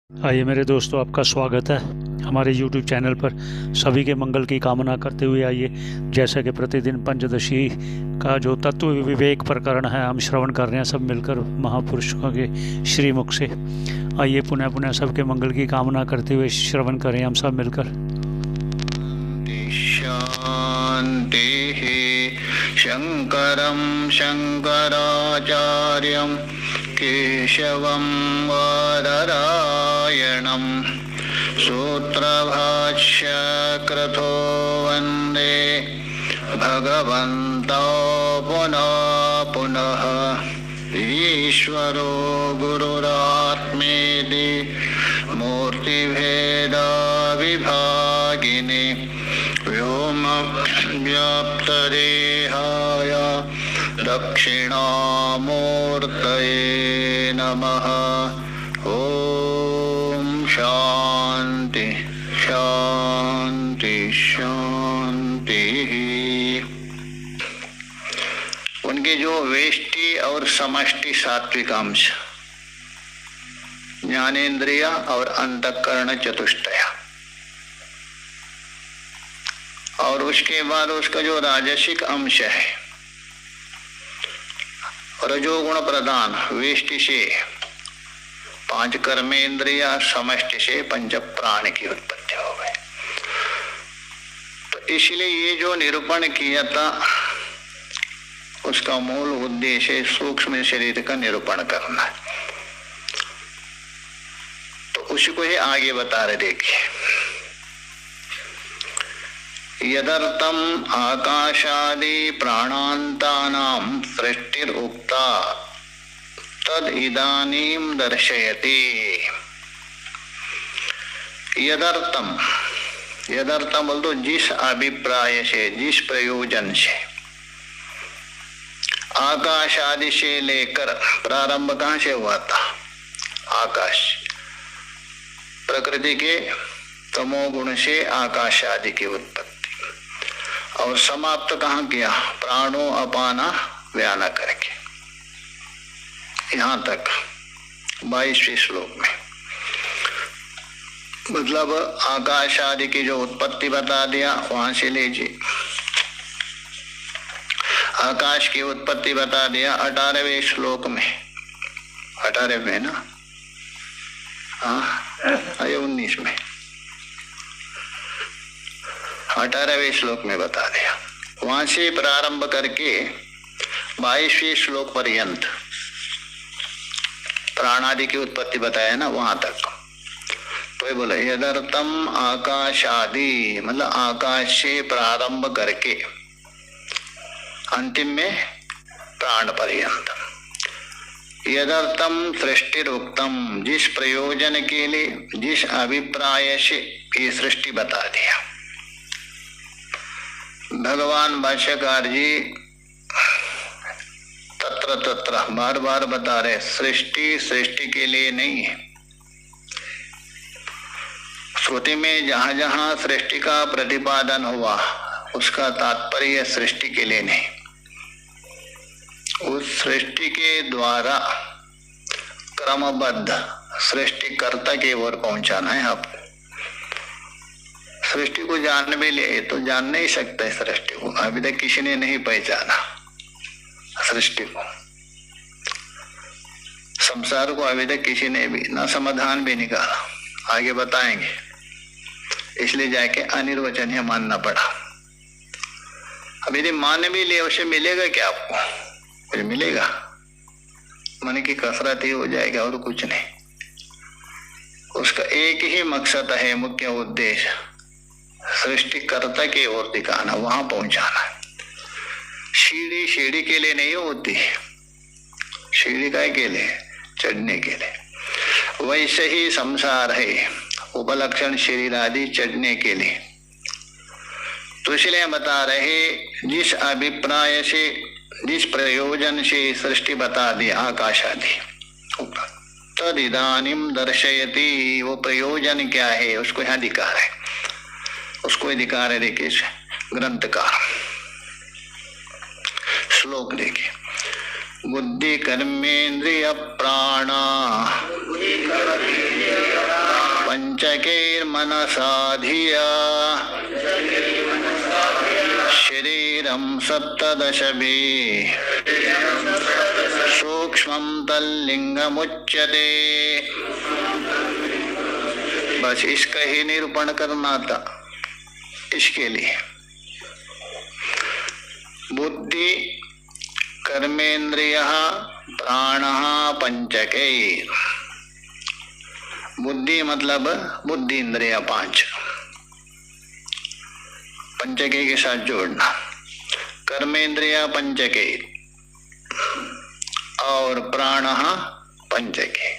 आइए मेरे दोस्तों, आपका स्वागत है हमारे YouTube चैनल पर। सभी के मंगल की कामना करते हुए आइए, जैसा कि प्रतिदिन पंचदशी का जो तत्व विवेक प्रकरण है हम श्रवण कर रहे हैं सब मिलकर महापुरुषों के श्रीमुख से। आइए पुनः पुनः सबके मंगल की कामना करते हुए श्रवण करें हम सब मिलकर। शान्तिः। शंकरं शंकराचार्यं केशवं वादरायणं सूत्रभाष्यकृतो वन्दे भगवन्तौ पुनः पुनः। ईश्वरो गुरुरात्मेति मूर्तिभेदविभागिने व्योमव्याप्तदेहाय दक्षिणामूर्तये नमः। ओम शांति शांति शांति। उनके जो वेष्टि और समष्टि सात्विक अंश, ज्ञानेन्द्रिय और अंतःकरण चतुष्टय, और उसके बाद उसका जो राजसिक अंश है, रजोगुण प्रधान, वेष्टि से 5 कर्मेंद्रिय, समष्टि से 5 प्राण की उत्पत्ति हो गई। तो इसलिए ये जो निरूपण किया था उसका मूल उद्देश्य सूक्ष्म शरीर का निरूपण करना है। तो उसको ही आगे बता रहे, देखिए। यदर्थम आकाशादि प्राणांतानां सृष्टिरुक्ता तद इदानीं दर्शयति। यदर्थम, यदर्थम बोल दो जिस अभिप्राय से, जिस प्रयोजन से, आकाश आदि से लेकर, प्रारंभ कहां से हुआ था? आकाश, प्रकृति के तमोगुण से आकाश आदि की उत्पत्ति, और समाप्त कहां किया? प्राणो अपाना व्याना करके, यहां तक 22वें श्लोक में। मतलब आकाश आदि की जो उत्पत्ति बता दिया, वहां से लीजिए। आकाश की उत्पत्ति बता दिया 18वें श्लोक में, 18 में ना, हाँ 19 में, 18वें श्लोक में बता दिया। वहां से प्रारंभ करके 22वें श्लोक पर्यंत प्राणादि की उत्पत्ति बताया ना, वहां तक। तो ये बोला यदर्थम आकाश आदि, मतलब आकाश से प्रारंभ करके अंतिम में प्राण पर्यंत। यदर्थम सृष्टिरुक्तम, जिस प्रयोजन के लिए, जिस अभिप्राय से ये सृष्टि बता दिया। भगवान भाष्यकार जी तत्र तत्र बार बार बता रहे, सृष्टि सृष्टि के लिए नहीं है। श्रुति में जहां जहां सृष्टि का प्रतिपादन हुआ उसका तात्पर्य सृष्टि के लिए नहीं, उस सृष्टि के द्वारा क्रमबद्ध सृष्टिकर्ता की ओर पहुंचाना है आपको। सृष्टि को जान भी ले तो जान नहीं सकता, सृष्टि को अभी तक किसी ने नहीं पहचाना। सृष्टि को, संसार को अभी तक किसी ने भी ना समाधान भी निकाला, आगे बताएंगे। इसलिए जाके अनिर्वचनीय मानना पड़ा। अब यदि मान भी ले, उसे मिलेगा क्या आपको? कुछ मिलेगा? मन की कसरत ही हो जाएगा और कुछ नहीं। उसका एक ही मकसद है, मुख्य उद्देश्य सृष्टिकर्ता की ओर दिखाना, वहां पहुंचाना। सीढ़ी सीढ़ी के लिए नहीं होती, सीढ़ी काय के लिए? चढ़ने के लिए। वैसे ही संसार है, उपलक्षण शरीर आदि चढ़ने के लिए। तो इसलिए बता रहे, जिस अभिप्राय से, जिस प्रयोजन से सृष्टि बता दी आकाश आदि, तद इदानीं दर्शयति। वो प्रयोजन क्या है उसको यहाँ दिखा रहे, उसको दिखा रहे। देखिए ग्रंथकार श्लोक देखिए। बुद्धि कर्मेन्द्रिय प्राणा पंचकैर्मनसा धिया शरीरं सप्तदशभिः सूक्ष्मं तल्लिंगमुच्यते। बस इसका ही निरूपण करना था। इसके लिए बुद्धि कर्मेंद्रिय प्राण पंचकैर। बुद्धि मतलब बुद्धि इंद्रिया 5, पंचके के साथ जोड़ना। कर्मेंद्रिया पंचकैर और प्राण पंचके,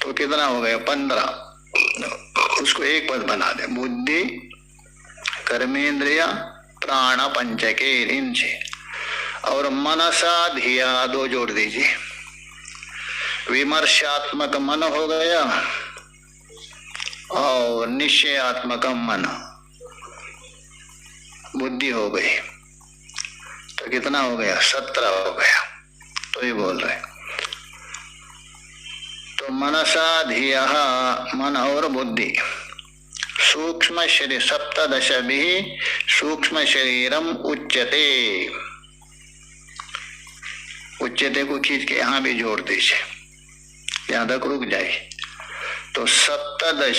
तो कितना हो गया? 15। उसको एक पद बना दे, बुद्धि कर्मेंद्रिया प्राण पंचकैर, इनसे। और मनसा धिया 2 जोड़ दीजिए। विमर्शात्मक मन हो गया और निश्चयात्मक मन बुद्धि हो गई, तो कितना हो गया? 17 हो गया। तो ये बोल रहे, तो मनसा धिया मन और बुद्धि सूक्ष्म शरीर 17 सूक्ष्म शरीरम उच्यते। उच्चते को खींच के यहां भी जोड़ दीजिए, यहां तक रुक जाए। तो 17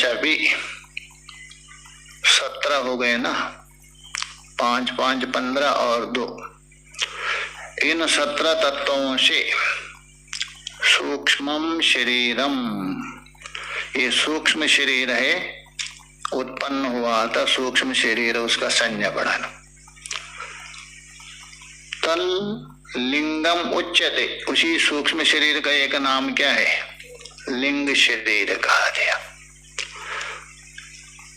17 हो गए ना, 5 5 15 और 2। इन 17 तत्वों से सूक्ष्मम शरीरम, ये सूक्ष्म शरीर है, उत्पन्न हुआ था सूक्ष्म शरीर, उसका संज्ञा बढ़ाना। तल लिंगम उच्यते, उसी सूक्ष्म शरीर का एक नाम क्या है? लिंग शरीर कहा गया।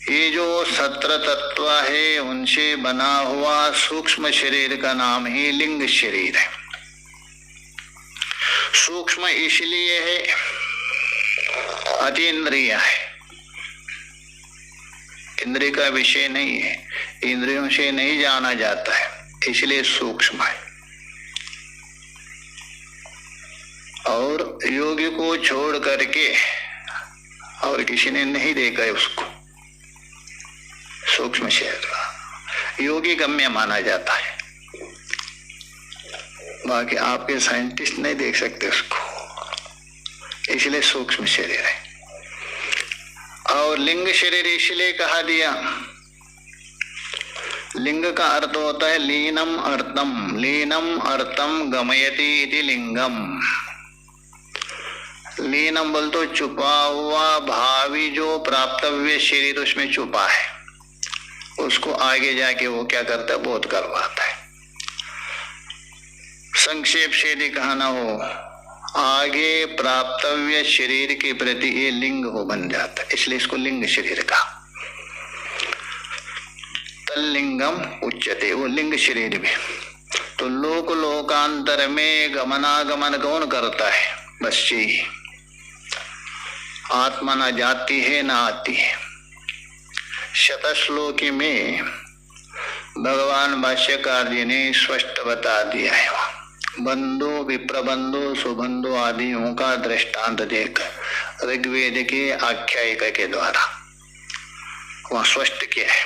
ये जो 17 तत्व है उनसे बना हुआ सूक्ष्म शरीर का नाम ही लिंग शरीर है। सूक्ष्म इसलिए है, अतीन्द्रिय है, इंद्रिय का विषय नहीं है, इंद्रियों से नहीं जाना जाता है, इसलिए सूक्ष्म है। और योगी को छोड़ करके और किसी ने नहीं देखा है उसको, सूक्ष्म शरीर योगी गम्य माना जाता है। बाकी आपके साइंटिस्ट नहीं देख सकते उसको, इसलिए सूक्ष्म शरीर है। और लिंग शरीर इसलिए कहा दिया, लिंग का अर्थ होता है लीनम अर्थम, लीनम अर्थम गमयति इति लिंगम। लीनम बोल तो छुपा हुआ भावी जो प्राप्तव्य शरीर उसमें छुपा है, उसको आगे जाके वो क्या करता है? बोध करवाता है। संक्षेप से यदि कहना हो, आगे प्राप्तव्य शरीर के प्रति ये लिंग हो बन जाता है, इसलिए इसको लिंग शरीर कहा। तल्लिंगम उच्यते, वो लिंग शरीर भी। तो लोक लोकांतर में गमनागमन कौन करता है? बस जी, आत्मा न जाती है न आती है। शतश्लोकी में भगवान भाष्यकार जी ने स्पष्ट बता दिया है। बंधु विप्रबंधु सुबंधु आदियों का दृष्टांत देकर ऋग्वेद के आख्यायिका के द्वारा वहां स्पष्ट किया है।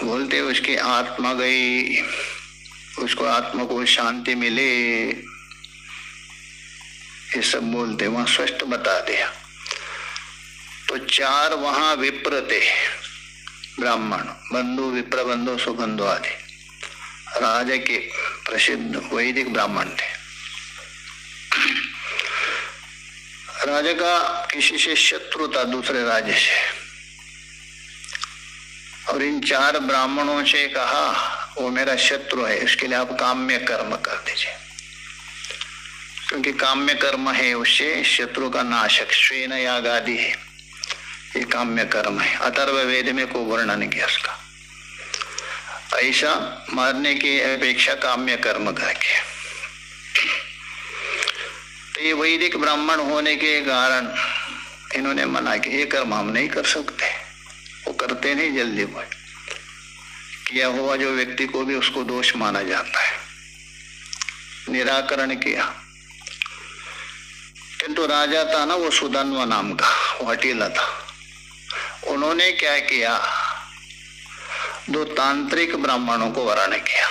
बोलते उसकी आत्मा गई, उसको आत्मा को शांति मिले, ये सब बोलते वहां स्पष्ट बता दिया। तो 4 वहां विप्र थे, ब्राह्मण, बंधु विप्रबंधु सुबंधु आदि, राजा के प्रसिद्ध वैदिक ब्राह्मण थे। राजा का किसी से शत्रु था, दूसरे राज्य से, और इन 4 ब्राह्मणों से कहा वो मेरा शत्रु है, इसके लिए आप काम्य कर्म कर दीजिए, क्योंकि काम्य कर्म है उससे शत्रु का नाशक, स्वेन यागादि है, ये काम्य कर्म है। अथर्व वेद में को वर्णन किया उसका, ऐसा मारने की अपेक्षा काम्य कर्म करके। तो ये वैदिक ब्राह्मण होने के कारण इन्होंने मना किया, ये कर्म हम नहीं कर सकते, वो करते नहीं जल्दी कोई, किया हुआ जो व्यक्ति को भी उसको दोष माना जाता है। निराकरण किया, किंतु राजा था ना वो सुदान्वा नाम का, वो हटीला था। उन्होंने क्या किया, 2 तांत्रिक ब्राह्मणों को वर्ण किया।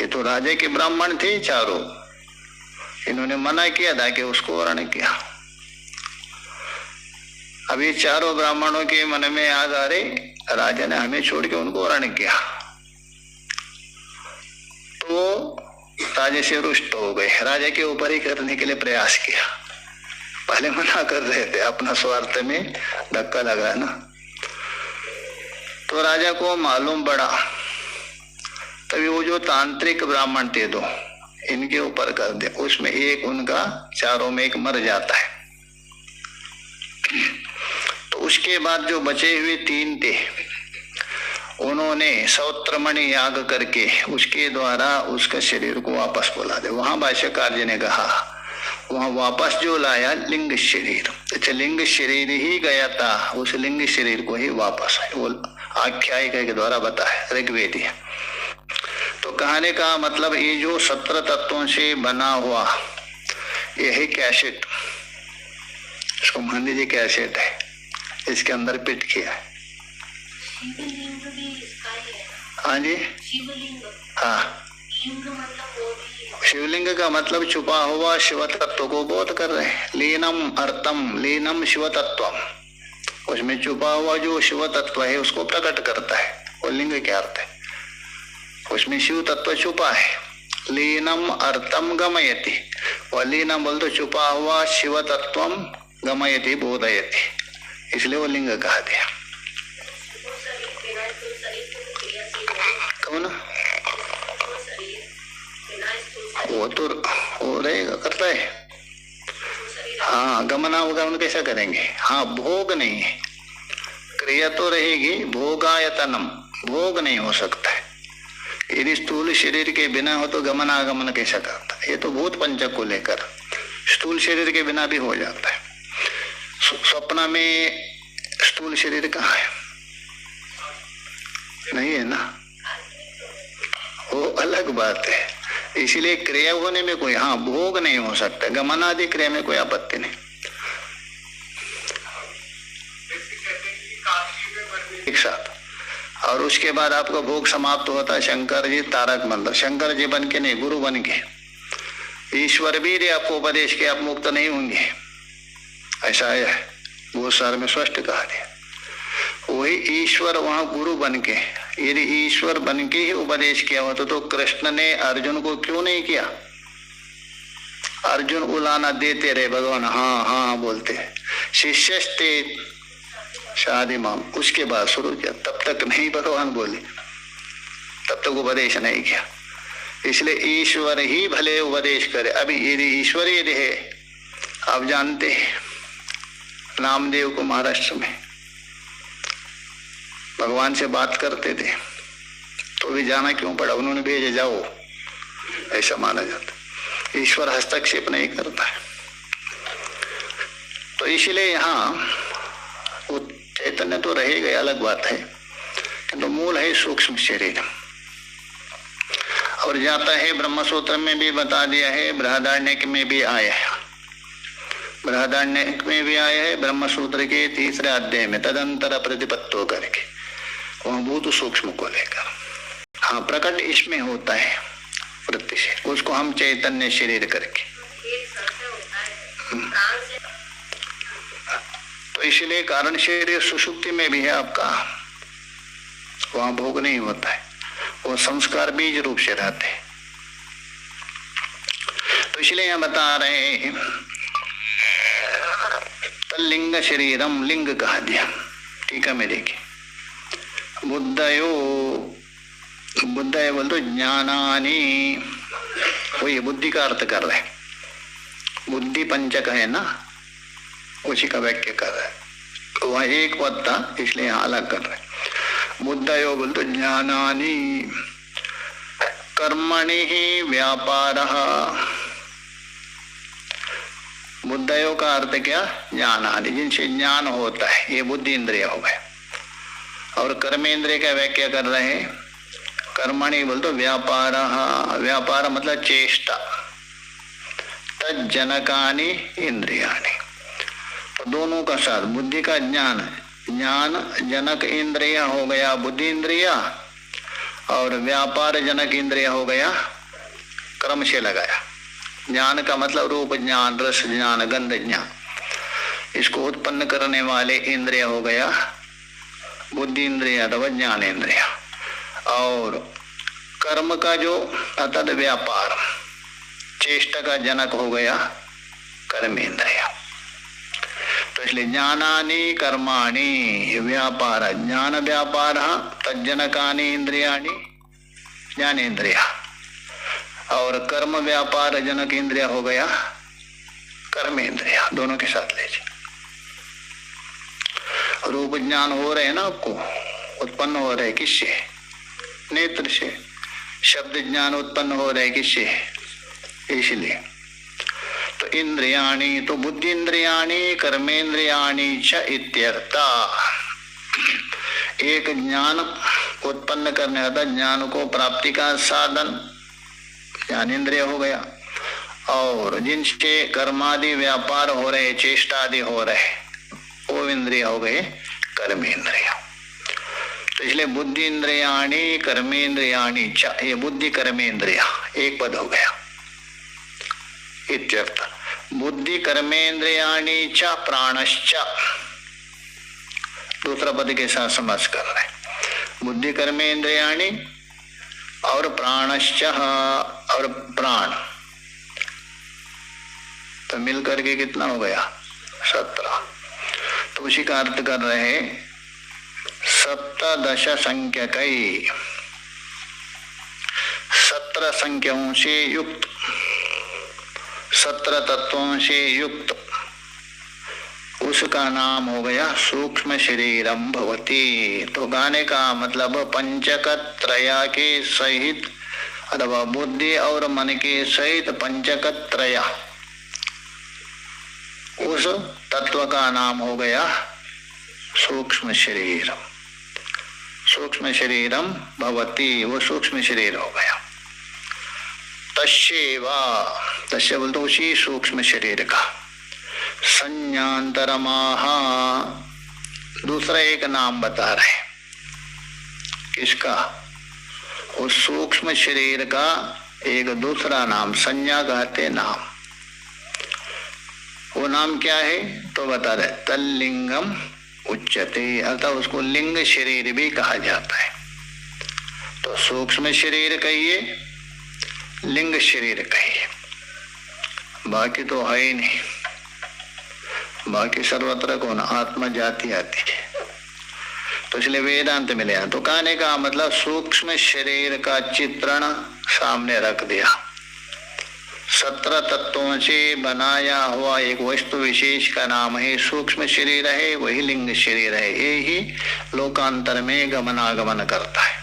ये तो राजा के ब्राह्मण थे चारों, इन्होंने मना किया था कि उसको वर्ण किया। अभी चारों ब्राह्मणों के मन में याद आ रही, राजा ने हमें छोड़ के उनको वर्ण किया, तो राजा से रुष्ट हो गए, राजा के ऊपर ही करने के लिए प्रयास किया। पहले मना कर रहे थे, अपना स्वार्थ में धक्का लगा ना, तो राजा को मालूम पड़ा। तभी वो जो तांत्रिक ब्राह्मण थे 2, इनके ऊपर कर दे, उसमें एक उनका, चारों में एक मर जाता है। तो उसके बाद जो बचे हुए 3 थे, उन्होंने सौत्रमणि याग करके उसके द्वारा उसका शरीर को वापस बुला दे। वहां भाष्यकार जी ने कहा, वहां वापस जो लाया लिंग शरीर, अच्छा लिंग शरीर ही गया था, उस लिंग शरीर को ही वापस है, वो आख्यायिका के द्वारा बताया ऋग्वेदी। तो कहने का मतलब ये जो 17 तत्वों से बना हुआ ये है कैसेट, इसको मान लीजिए कैसेट है, इसके अंदर पिट किया है। हाँ जी, हाँ, शिवलिंग का मतलब छुपा हुआ शिव तत्व को बोध कर रहे हैं। लीनम अर्थम, लीनम शिव तत्वम, उसमें छुपा हुआ जो शिव तत्व है उसको प्रकट करता है, वो लिंग क्या अर्थ है, उसमें शिव तत्व छुपा है। लीनम अर्थम गमयति, और लीनम बोल तो छुपा हुआ शिव तत्वम गमयति बोधयति, इसलिए वो लिंग कहा दिया। कौन वो तो वो रहेगा, करता है। हाँ, गमनागमन कैसा करेंगे, हाँ भोग नहीं है, क्रिया तो रहेगी, भोगायतनम, भोग नहीं हो सकता है। यदि स्थूल शरीर के बिना हो तो गमनागमन कैसा करता है, ये तो भूत पंचक को लेकर, स्थूल शरीर के बिना भी हो जाता है। स्वप्न में स्थूल शरीर कहाँ है, नहीं है ना, वो अलग बात है। इसलिए क्रिया होने में कोई, हाँ भोग नहीं हो सकता, गमन आदि क्रिया में कोई आपत्ति नहीं। एक साथ, और उसके बाद आपका भोग समाप्त होता है शंकर जी तारक मंत्र, शंकर जी बन के नहीं, गुरु बन के। ईश्वर भी आपको उपदेश के आप मुक्त नहीं होंगे, ऐसा है बहुत सारे में स्पष्ट कहा दिया। वही ईश्वर वहां गुरु बन के, यदि ईश्वर बन के ही उपदेश किया होता तो कृष्ण ने अर्जुन को क्यों नहीं किया। अर्जुन उलाना देते रहे, भगवान हाँ हाँ बोलते, शिष्यस्ते शादी माम, उसके बाद शुरू किया, तब तक नहीं भगवान बोले, तब तक उपदेश नहीं किया। इसलिए ईश्वर ही भले उपदेश करे। अभी यदि ईश्वर यदि है, आप जानते हैं नामदेव को महाराष्ट्र में भगवान से बात करते थे तो भी जाना क्यों पड़ा, उन्होंने भेजे जाओ, ऐसा माना जाता। ईश्वर हस्तक्षेप नहीं करता है। तो इसलिए यहाँ वो चैतन्य तो रहेगा, अलग बात है, किंतु मूल है सूक्ष्म शरीर। और जाता है ब्रह्मसूत्र में भी बता दिया है, बृहदारण्यक में भी आया है, बृहदारण्यक में भी आया है, ब्रह्मसूत्र के 3रे अध्याय में तदंतर प्रतिपत्तो करके, वह भूत सूक्ष्म को लेकर। हाँ, प्रकट इसमें होता है वृत्ति से, उसको हम चैतन्य शरीर करके। तो इसलिए कारण शरीर सुषुप्ति में भी है आपका, वहां भोग नहीं होता है, वो संस्कार बीज रूप से रहते हैं। तो इसलिए यहां बता रहे हैं तल्लिंग शरीरम, लिंग कहा दिया। ठीक है, मैं देखिए बुद्धयो, बुद्धय बोल तो ज्ञानानि, वो ये बुद्धि का अर्थ कर रहे हैं, बुद्धि पंचक है ना, उसी का वाक्य कर रहे हैं। वह एक पद था इसलिए यहां अलग कर रहे हैं। बुद्धयो बोल तो ज्ञानानि कर्मणि ही व्यापारः, बुद्धयो का अर्थ क्या, ज्ञानानि, जिनसे ज्ञान होता है, ये बुद्धि इंद्रिय हो गए। और कर्मेंद्रिय का व्याख्या कर रहे हैं, कर्मणि बोल तो व्यापार, व्यापार मतलब चेष्टा, तज्जनकानि इंद्रियाणि। तो दोनों का साथ, बुद्धि का ज्ञान, ज्ञान जनक इंद्रिय हो गया बुद्धि इंद्रिया, और व्यापार जनक इंद्रिय हो गया क्रम से लगाया। ज्ञान का मतलब रूप ज्ञान, रस ज्ञान, गंध ज्ञान, इसको उत्पन्न करने वाले इंद्रिय हो गया बुद्धि इंद्रिय अथवा ज्ञान इंद्रिय, और कर्म का जो अतद व्यापार चेष्टा का जनक हो गया कर्म इंद्रिय। तो इसलिए ज्ञानानि कर्माणि व्यापार, ज्ञान व्यापार तज्जनकानि इंद्रियाणि ज्ञानेन्द्रिय, और कर्म व्यापार जनक इंद्रिय हो गया कर्मेंद्रिय। दोनों के साथ ले जाए। रूप ज्ञान हो रहे हैं ना आपको, उत्पन्न हो रहे किससे? नेत्र से। शब्द ज्ञान उत्पन्न हो रहे किससे? इसलिए तो इंद्रियाणि, तो बुद्धि इंद्रियाणि कर्मेंद्रियाणि च इत्यर्था। एक ज्ञान उत्पन्न करने वाला, ज्ञान को प्राप्ति का साधन ज्ञानेन्द्रिय हो गया, और जिनसे कर्मादि व्यापार हो रहे, चेष्टा आदि हो रहे, वो इंद्रिय हो गए कर्मेंद्रिय। तो इसलिए बुद्धि इंद्रियाणि कर्मेंद्रियाणि च, ये बुद्धि कर्मेंद्रिय एक पद हो गया इत्यर्थ। बुद्धि कर्मेंद्रियाणि च प्राणश्च, दूसरा पद के साथ समास कर रहे। बुद्धि कर्मेंद्रियाणि और प्राणश्च, और प्राण, तो मिलकर के कितना हो गया? 17। तो उसी का अर्थ कर रहे 17 संख्यकई, 17 संख्याओं से युक्त, 17 तत्वों से युक्त, उसका नाम हो गया सूक्ष्म शरीरम भवति। तो गाने का मतलब पंचकत्रया के सहित अथवा बुद्धि और मन के सहित पंचकत्रय, उस तत्व का नाम हो गया सूक्ष्म शरीर। सूक्ष्म शरीरम भवति, वो सूक्ष्म शरीर हो गया। तस्यैवा, तस्य बोलते उसी सूक्ष्म शरीर का। संज्ञान्तरमाह, दूसरा एक नाम बता रहे। किसका? उस सूक्ष्म शरीर का एक दूसरा नाम, संज्ञा कहते नाम। वो नाम क्या है? तो बता रहे तल्लिंगम उच्यते, अर्थात उसको लिंग शरीर भी कहा जाता है। तो सूक्ष्म शरीर कहिए, लिंग शरीर कहिए, बाकी तो है ही नहीं। बाकी सर्वत्र कौन? आत्मा जाति आती है। तो इसलिए वेदांत मिले। तो कहने का मतलब सूक्ष्म शरीर का चित्रण सामने रख दिया। 17 तत्वों से बनाया हुआ एक वस्तु विशेष का नाम है सूक्ष्म शरीर है, वही लिंग शरीर है। यही लोकांतर में गमनागमन करता है।